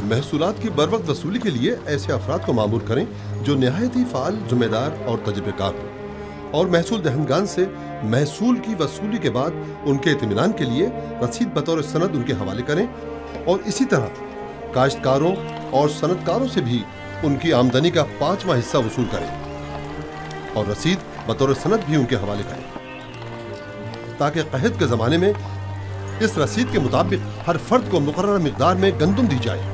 محصولات کی بروقت وصولی کے لیے ایسے افراد کو مامور کریں جو نہایت ہی فعال، ذمہ دار اور تجربے کار ہوں، اور محصول دہندگان سے محصول کی وصولی کے بعد ان کے اطمینان کے لیے رسید بطور سند ان کے حوالے کریں، اور اسی طرح کاشتکاروں اور صنعت کاروں سے بھی ان کی آمدنی کا 5واں حصہ وصول کریں اور رسید بطور سند بھی ان کے حوالے کریں، تاکہ قحط کے زمانے میں اس رسید کے مطابق ہر فرد کو مقررہ مقدار میں گندم دی جائے۔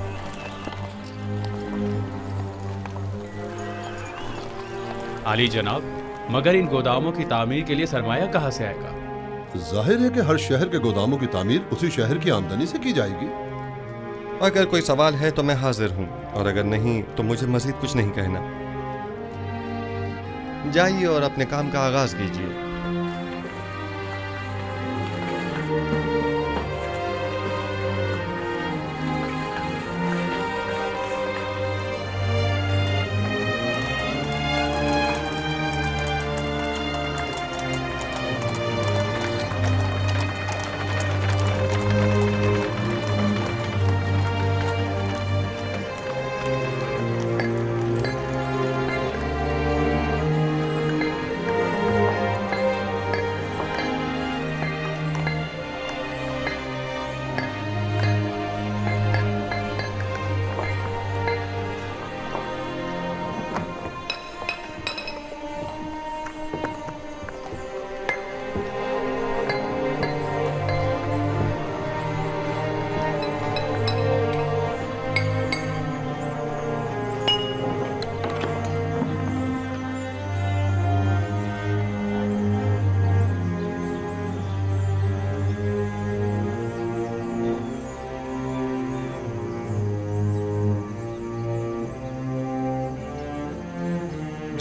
عالی جناب، مگر ان گوداموں کی تعمیر کے لیے سرمایہ کہاں سے آئے گا؟ ظاہر ہے کہ ہر شہر کے گوداموں کی تعمیر اسی شہر کی آمدنی سے کی جائے گی۔ اگر کوئی سوال ہے تو میں حاضر ہوں، اور اگر نہیں تو مجھے مزید کچھ نہیں کہنا۔ جائیے اور اپنے کام کا آغاز کیجیے۔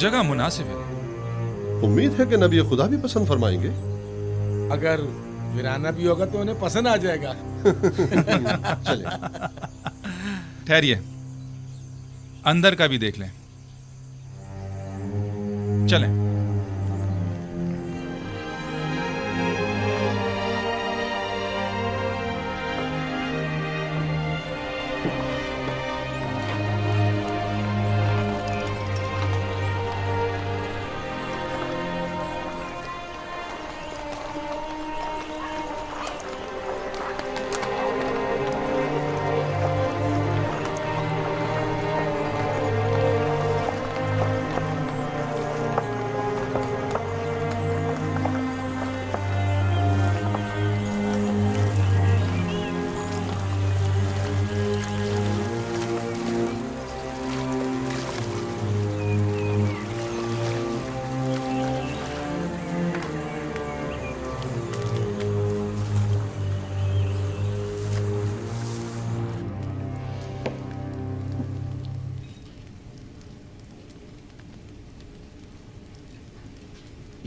جگہ مناسب ہے۔ امید ہے کہ نبی خدا بھی پسند فرمائیں گے۔ اگر ویرانہ بھی ہوگا تو انہیں پسند آ جائے گا۔ چلیں۔ ٹھہریے، اندر کا بھی دیکھ لیں۔ چلیں۔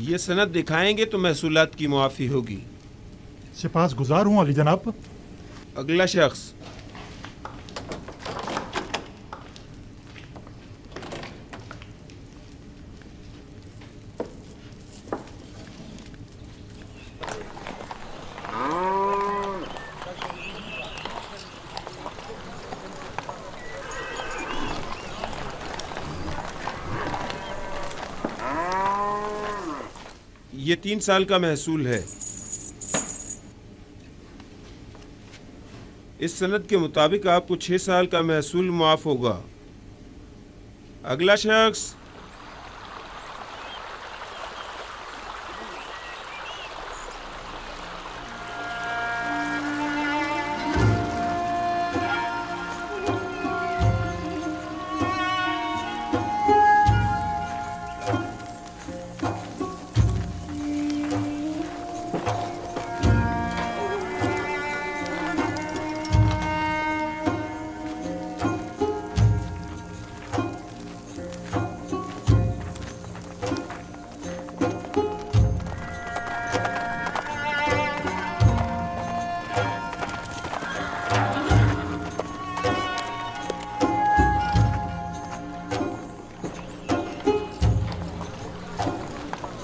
یہ سند دکھائیں گے تو محصولات کی معافی ہوگی۔ سپاس گزار ہوں علی جناب۔ اگلا شخص۔ یہ 3 سال کا محصول ہے۔ اس سند کے مطابق آپ کو 6 سال کا محصول معاف ہوگا۔ اگلا شخص۔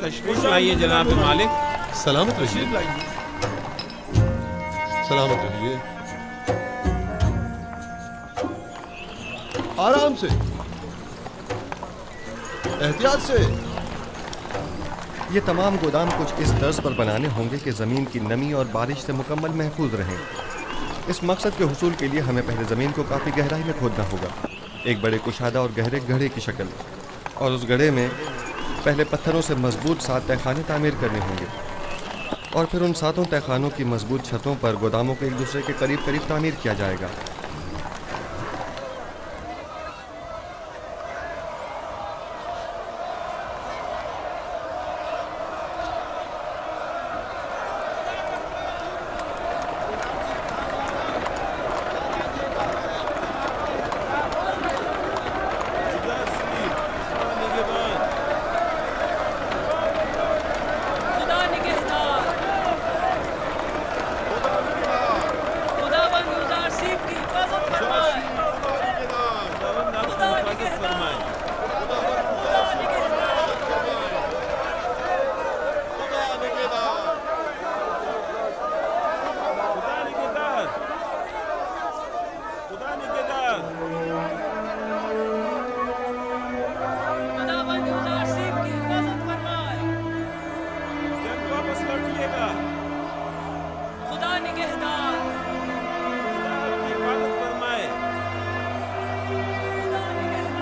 تشریف لائیے جناب مالک۔ سلامت رہیے۔ سلامت رہیے۔ आराम से, एहतियात से। ये तमाम गोदाम कुछ इस तर्ज पर बनाने होंगे कि ज़मीन की नमी और बारिश से मुकम्मल महफूज रहें। इस मकसद के हुसूल के लिए हमें पहले ज़मीन को काफ़ी गहराई में खोदना होगा, एक बड़े कुशादा और गहरे गड्ढे की शक्ल, और उस गड्ढे में पहले पत्थरों से मजबूत 7 तहखाने तामीर करने होंगे, और फिर उन 7 तहखानों की मजबूत छतों पर गोदामों को एक दूसरे के करीब करीब तामीर किया जाएगा।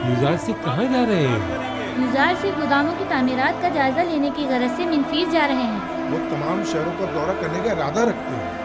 युजार सिर्फ कहाँ जा रहे हैं? युजार सिर्फ गोदामों की तामीरात का जायजा लेने की गरज से मिनफीस जा रहे हैं। वो तमाम शहरों का दौरा करने का इरादा रखते हैं।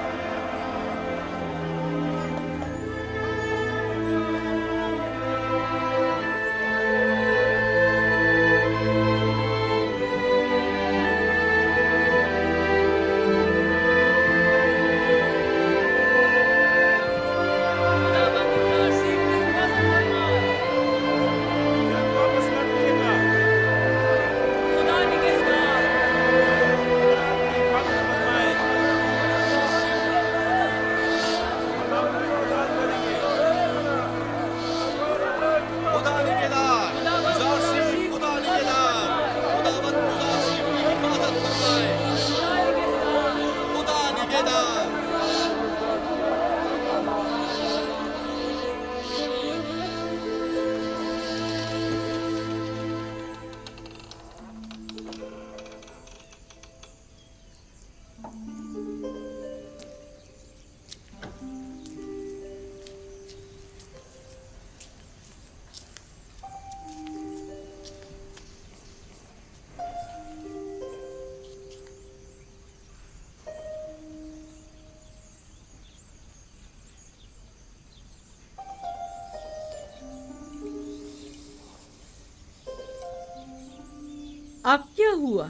अब क्या हुआ?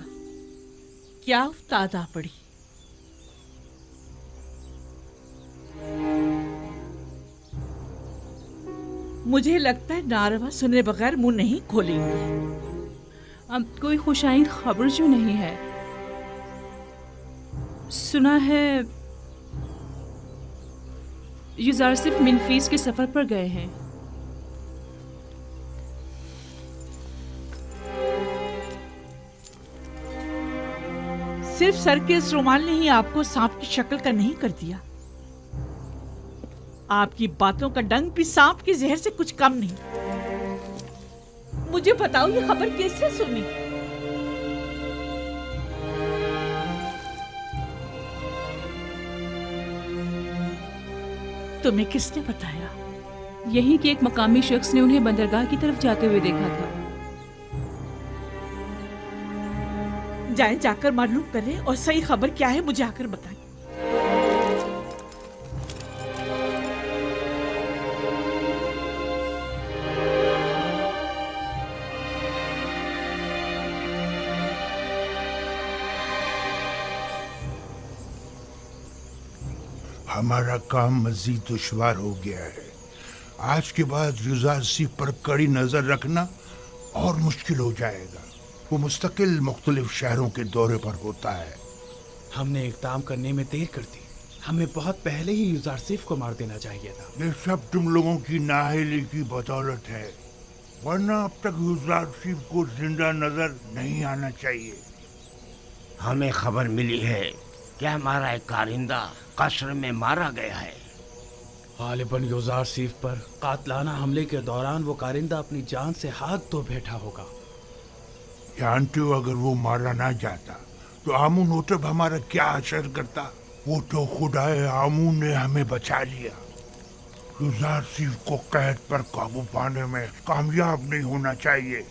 क्या उफ्ताद आ पड़ी? मुझे लगता है नारवा सुने बगैर मुंह नहीं खोलेंगे। अब कोई खुशाइन खबर जो नहीं है। सुना है युजार सिर्फ मिनफीस के सफर पर गए हैं। सिर्फ सर के इस रुमाल ने ही आपको सांप की शक्ल का नहीं कर दिया। आपकी बातों का डंक भी सांप के जहर से कुछ कम नहीं। मुझे बताओ ये खबर कैसे सुनी? तुम्हें किसने बताया? यही कि एक मकामी शख्स ने उन्हें बंदरगाह की तरफ जाते हुए देखा था। जाएं, जाकर मालूम करें और सही खबर क्या है मुझे आकर बताएं। हमारा काम मजीद दुश्वार हो गया है। आज के बाद युजार सिर्फ पर कड़ी नजर रखना और मुश्किल हो जाएगा। वो मुस्तकिल मुख्तलिफ शहरों के दौरे पर होता है। हमने इक़दाम करने में देर कर दी। हमें बहुत पहले ही युजार सिर्फ को मार देना चाहिए था। ये सब तुम लोगों की नाअहली की बदौलत है, वरना अब तक युजार सिर्फ को जिंदा नजर नहीं आना चाहिए। हमें खबर मिली है कि हमारा एक कारिंदा कस्र में मारा गया है। غالباً یوزار سیف پر قاتلانہ حملے کے دوران وہ کارندہ اپنی جان سے ہاتھ دھو بیٹھا ہوگا. جانتے ہو اگر وہ مارا نہ جاتا تو آمون اوٹب ہمارا کیا اثر کرتا. وہ تو خدائے آمون نے ہمیں بچا لیا. یوزار سیف کو قید پر قابو پانے میں کامیاب نہیں ہونا چاہیے.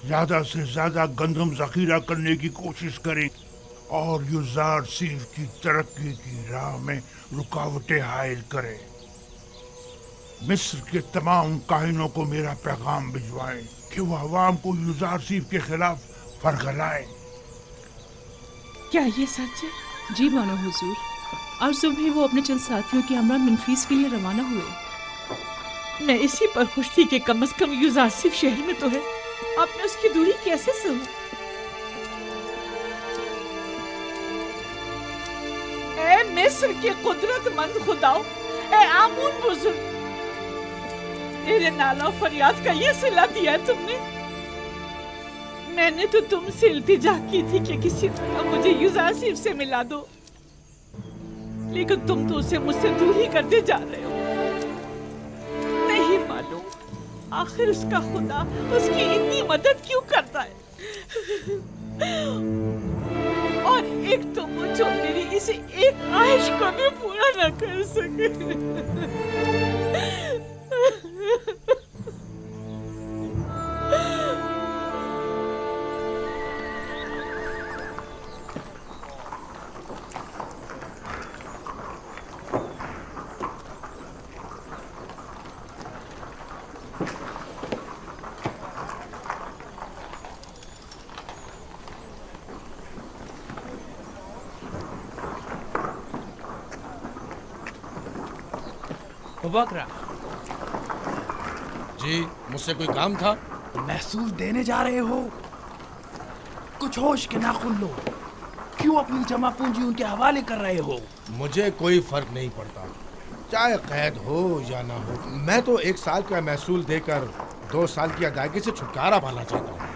زیادہ سے زیادہ گندم ذخیرہ کرنے کی کوشش کریں اور یوزار سیف کی ترقی کی راہ میں رکاوٹیں حائل کریں. مصر کے تمام کاہنوں کو میرا پیغام بھجوائیں کہ وہ عوام کو یوزار سیف کے خلاف فرغلائیں. کیا یہ سچ ہے؟ جی بانا حضور. آج صبح وہ اپنے چند ساتھیوں کے ہمراہ منفیس کے لیے روانہ ہوئے. میں اسی پر خوش تھی کہ کم از کم یوزار سیف شہر میں تو ہے. آپ نے اس کی دوری کیسے سنی؟ اے مصر کے قدرت مند خداؤ، اے آمون بزرگ، میرے نالا و فریاد کا یہ صلہ دیا ہے تم نے. میں نے تو تم سے التجا کی تھی کہ کسی طرح مجھے یوزار سیف سے ملا دو، لیکن تم تو اسے مجھ سے دور ہی کرتے جا رہے ہو. نہیں معلوم آخر اس کا خدا اس کی اتنی مدد کیوں کرتا ہے. اور ایک تو وہ جو میری اسے ایک خواہش کو بھی پورا نہ کر سکے. بکرا جی، مجھ سے کوئی کام تھا؟ محصول دینے جا رہے ہو؟ کچھ ہوش کے ناخن لو. کیوں اپنی جمع پونجی ان کے حوالے کر رہے ہو؟ مجھے کوئی فرق نہیں پڑتا، چاہے قید ہو یا نہ ہو. میں تو 1 سال کا محصول دے کر 2 سال کی ادائیگی سے چھٹکارا پانا چاہتا ہوں.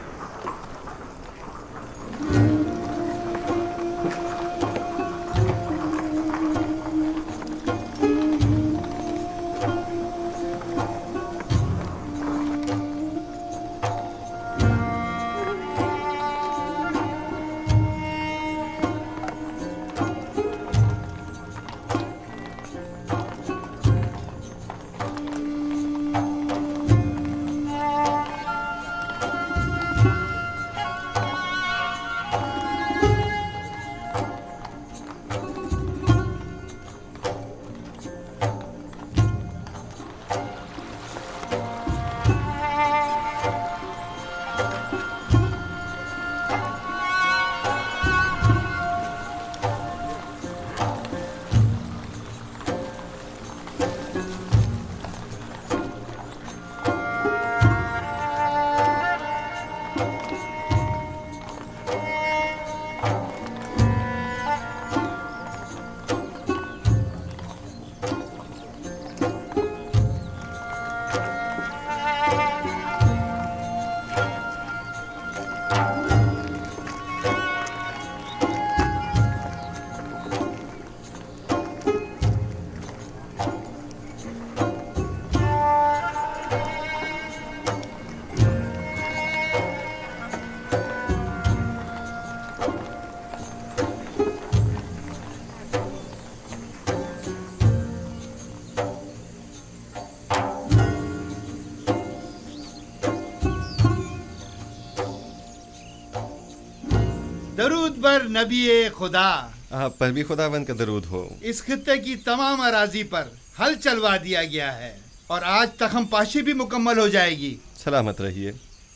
درود بر نبی خدا. آپ پر بھی خداوند کا درود ہو. اس خطے کی تمام اراضی پر حل چلوا دیا گیا ہے اور آج تخم پاشی بھی مکمل ہو جائے گی. سلامت رہیے.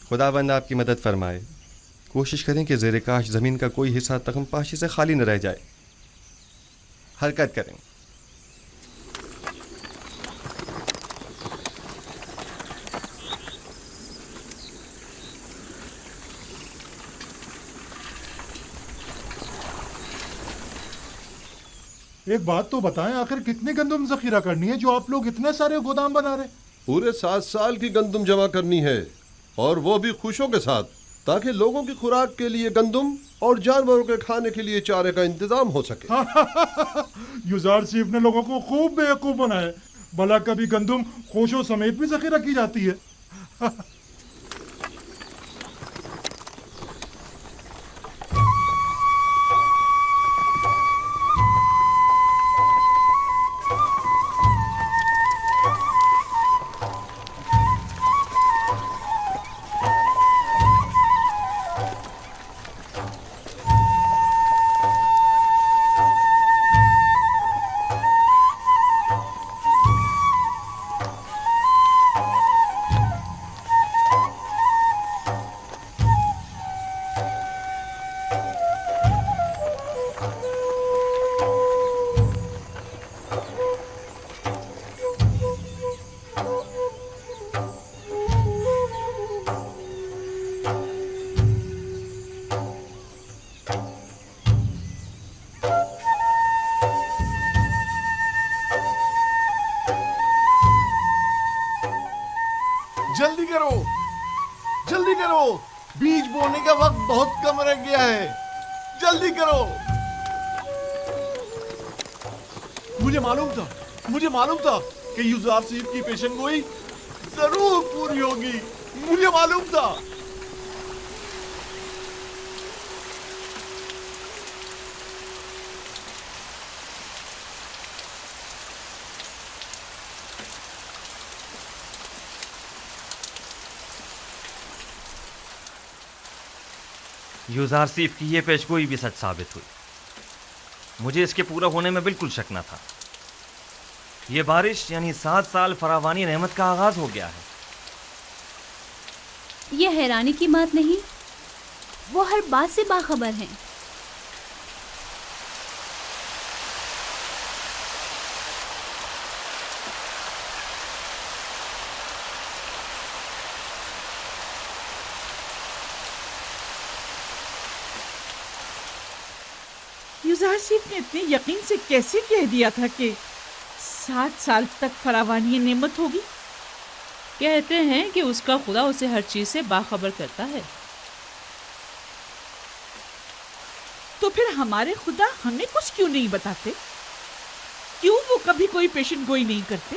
خداوند آپ کی مدد فرمائے. کوشش کریں کہ زیر کاش زمین کا کوئی حصہ تخم پاشی سے خالی نہ رہ جائے. حرکت کریں. ایک بات تو بتائیں، آخر کتنے گندم ذخیرہ کرنی ہے جو آپ لوگ اتنے سارے گودام بنا رہے؟ پورے 7 سال کی گندم جمع کرنی ہے، اور وہ بھی خوشوں کے ساتھ، تاکہ لوگوں کی خوراک کے لیے گندم اور جانوروں کے کھانے کے لیے چارے کا انتظام ہو سکے. یوزار سیف نے لوگوں کو خوب بیوقوف بنایا. भला कभी गंदुम खोशों समेत भी जखीरा की जाती है? जल्दी करो, जल्दी करो, बीज बोने का वक्त बहुत कम रह गया है, जल्दी करो। मुझे मालूम था कि यूजार सीफ की पेशन गोई जरूर पूरी होगी, मुझे मालूम था। यूजारसीफ की ये पेशगोई भी सच साबित हुई। मुझे इसके पूरा होने में बिल्कुल शक न था। ये बारिश यानी 7 साल फरावानी रहमत का आगाज हो गया है। ये हैरानी की बात नहीं, वो हर बात से बाखबर हैं। यूजारसीफ ने इतने यकीन से कैसे कह दिया था कि 7 साल तक फरावानी नेमत होगी? कहते हैं कि उसका खुदा उसे हर चीज से बाखबर करता है। तो फिर हमारे खुदा हमें कुछ क्यों नहीं बताते? क्यों वो कभी कोई पेशन गोई नहीं करते?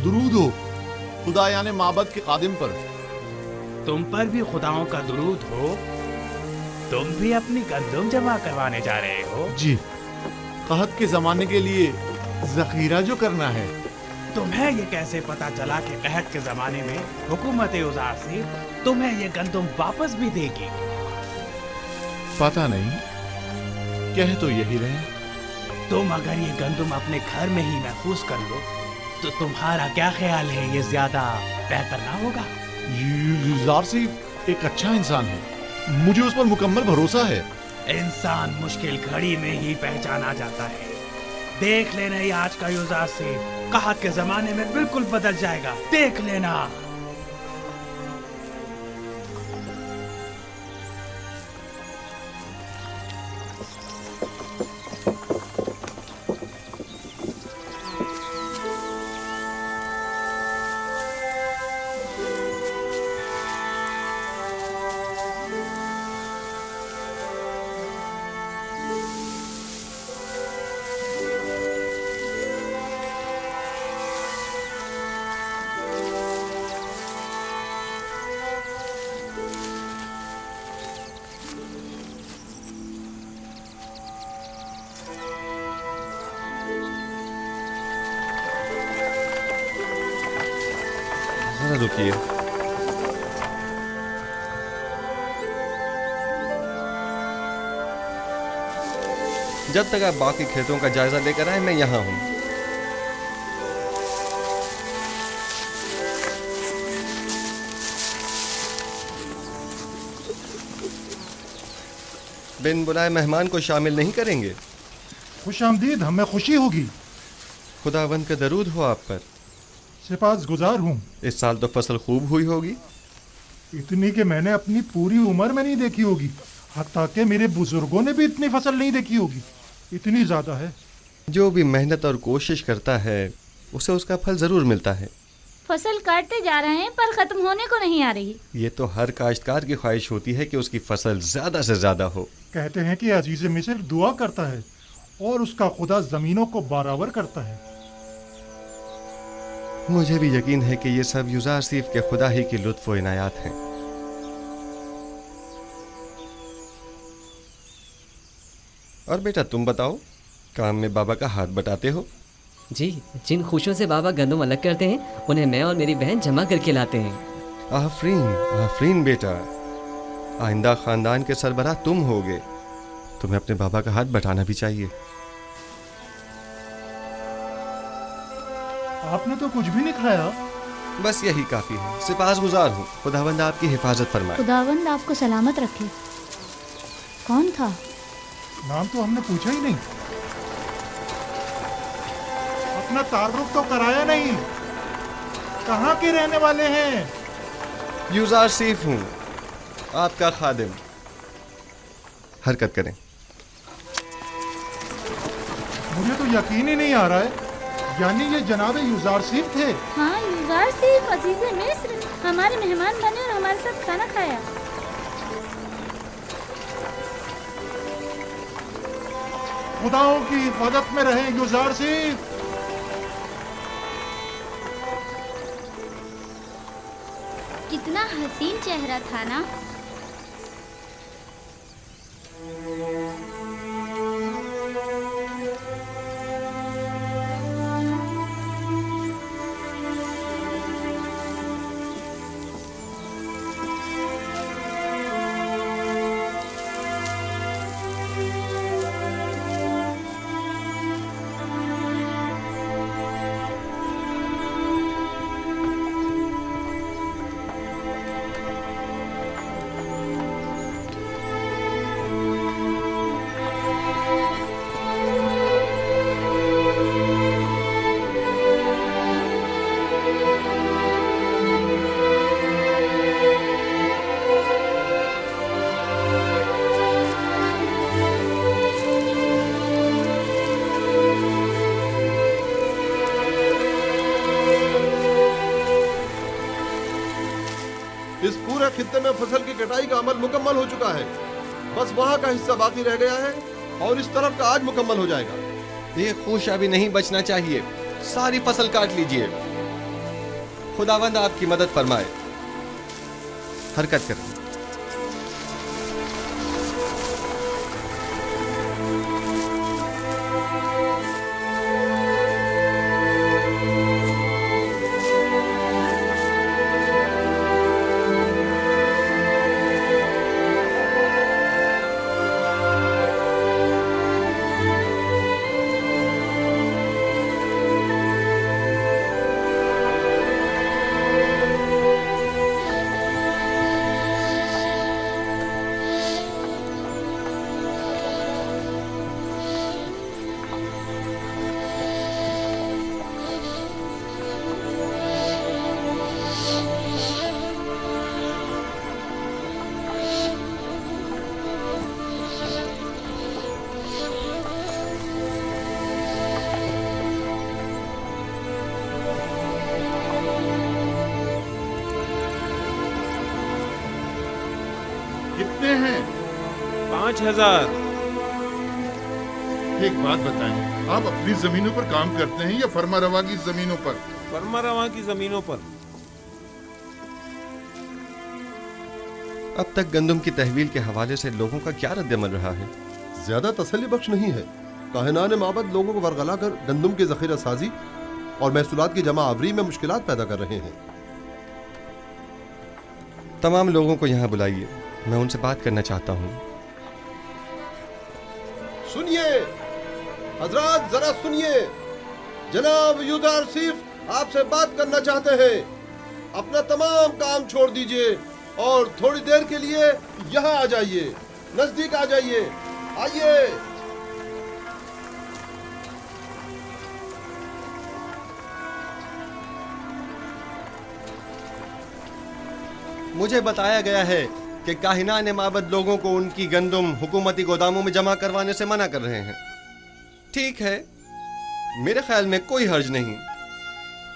दुरूद हो खुदा यानी माबद के खादिम पर। तुम पर भी खुदाओं का दुरूद हो। तुम भी अपनी गंदम जमा करवाने जा रहे हो? जी, कहत के जमाने के लिए जखीरा जो करना है। तुम्हें ये कैसे पता चला कि कहत के जमाने में हुकूमत उज़ार से तुम्हें ये गंदम वापस भी देगी? पता नहीं, कह तो यही रहे। तुम अगर ये गंदम अपने घर में ही महफूज कर लो तो तुम्हारा क्या ख्याल है, ये ज्यादा बेहतर ना होगा? यूज़ारसीफ एक अच्छा इंसान है, मुझे उस पर मुकम्मल भरोसा है। इंसान मुश्किल घड़ी में ही पहचाना जाता है। देख लेना, ये आज का यूज़ारसीफ कहत के जमाने में बिल्कुल बदल जाएगा, देख लेना। जरा रुकिए। जब तक आप बाकी खेतों का जायजा लेकर आए, मैं यहाँ हूँ। बिन बुलाए मेहमान को शामिल नहीं करेंगे? खुश आमदीद, हमें खुशी होगी। खुदावंद का दरूद हो आप पर। सिपासगुजार हूँ। इस साल तो फसल खूब हुई होगी। इतनी कि मैंने अपनी पूरी उम्र में नहीं देखी होगी, हत्ता कि मेरे बुजुर्गों ने भी इतनी फसल नहीं देखी होगी। इतनी ज्यादा है। जो भी मेहनत और कोशिश करता है उसे उसका फल जरूर मिलता है। फसल काटते जा रहे हैं पर खत्म होने को नहीं आ रही। ये तो हर काश्तकार की ख्वाहिश होती है कि उसकी फसल ज्यादा से ज्यादा हो। कहते हैं कि अजीज मिस्र दुआ करता है और उसका खुदा जमीनों को बराबर करता है। मुझे भी यकीन है कि ये सब यूज़ारसीफ के खुदा ही की लुत्फ व इनायात हैं। और बेटा तुम बताओ, काम में बाबा का हाथ बटाते हो? जी, जिन खुशियों से बाबा गंदम अलग करते हैं उन्हें मैं और मेरी बहन जमा करके लाते हैं। आफरीन आफरीन बेटा, आइंदा खानदान के सरबराह तुम होगे। तुम्हें अपने बाबा का हाथ बटाना भी चाहिए। आपने तो कुछ भी नहीं खाया। बस यही काफी है। सिपासगुजार हूँ। खुदावंद आपकी हिफाजत फरमाए। खुदावंद आपको सलामत रखे। कौन था? नाम तो हमने पूछा ही नहीं। अपना तारुफ तो कराया नहीं। कहाँ के रहने वाले हैं? यूज़ारसीफ हूँ, आपका खादिम। हरकत करें। मुझे तो यकीन ही नहीं आ रहा है, यानी ये जनाब यूज़ारसीफ थे। हाँ, यूज़ारसीफ अजीज़े मिस्र हमारे मेहमान बने और हमारे साथ खाना खाया। खुदाओं की हिफाजत में रहे यूज़ारसीफ। कितना हसीन चेहरा था ना। इस पूरे खित्ते में फसल की कटाई का अमल मुकम्मल हो चुका है। बस वहाँ का हिस्सा बाकी रह गया है और इस तरफ का आज मुकम्मल हो जाएगा। ये खुश अभी नहीं बचना चाहिए। सारी फसल काट लीजिए। खुदावंद आपकी मदद फरमाए। हरकत करें। कितने हैं? 5000। एक बात बताएं, आप अपनी जमीनों पर काम करते हैं या फर्मा रवा की जमीनों पर? फर्मा रवा की जमीनों पर। अब तक गंदम की तहवील के हवाले से लोगों का क्या रद्दमल रहा है? ज्यादा तसल्ली बख्श नहीं है। काहिनान माबद लोगों को वरगला कर गंदम की जखीरा साजी और महसूलात की जमा आवरी में मुश्किलात पैदा कर रहे हैं। तमाम लोगों को यहाँ बुलाइए, मैं उनसे बात करना चाहता हूँ। सुनिए हजरात, जरा सुनिए। जनाब यूदार सिर्फ आपसे बात करना चाहते हैं। अपना तमाम काम छोड़ दीजिए और थोड़ी देर के लिए यहाँ आ जाइए, नजदीक आ जाइए। आइए। मुझे बताया गया है कि काहिनान माबद लोगों को उनकी गंदम हुकूमती गोदामों में जमा करवाने से मना कर रहे हैं। ठीक है, मेरे ख्याल में कोई हर्ज नहीं।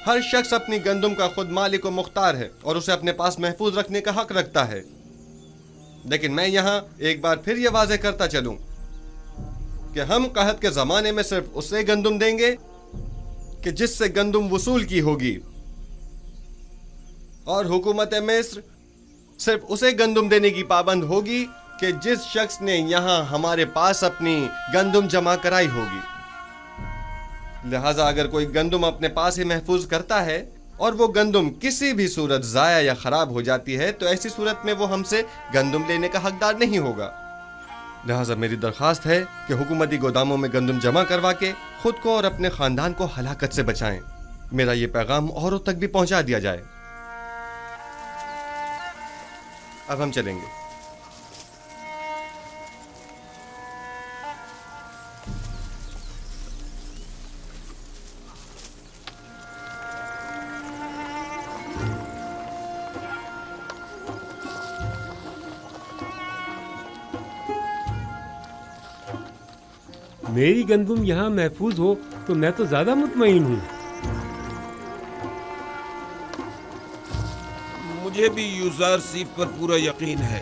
हर शख्स अपनी गंदम का खुद मालिक व मुख्तार है और उसे अपने पास महफूज रखने का हक रखता है। लेकिन मैं यहाँ एक बार फिर यह वाज़ेह करता चलूं कि हम कहत के ज़माने में सिर्फ उसे गंदम देंगे कि जिससे गंदम वसूल की होगी, और हुकूमत मिस्र सिर्फ उसे गंदम देने की पाबंद होगी कि जिस शख्स ने यहाँ हमारे पास अपनी गंदम जमा कराई होगी। लिहाजा अगर कोई गंदम अपने पास ही महफूज करता है और वो गंदम किसी भी सूरत ज़ाया या ख़राब हो जाती है, तो ऐसी सूरत में वो हमसे गंदम लेने का हकदार नहीं होगा। लिहाजा मेरी दरख्वास्त है कि हुकूमती गोदामों में गंदम जमा करवा के खुद को और अपने ख़ानदान को हलाकत से बचाएं। मेरा ये पैगाम औरों तक भी पहुँचा दिया जाए। अब हम चलेंगे। मेरी गंदम यहाँ महफूज हो तो मैं तो ज्यादा मुतमईन हूँ। मुझे भी यूज़ार सीफ पर पूरा यकीन है।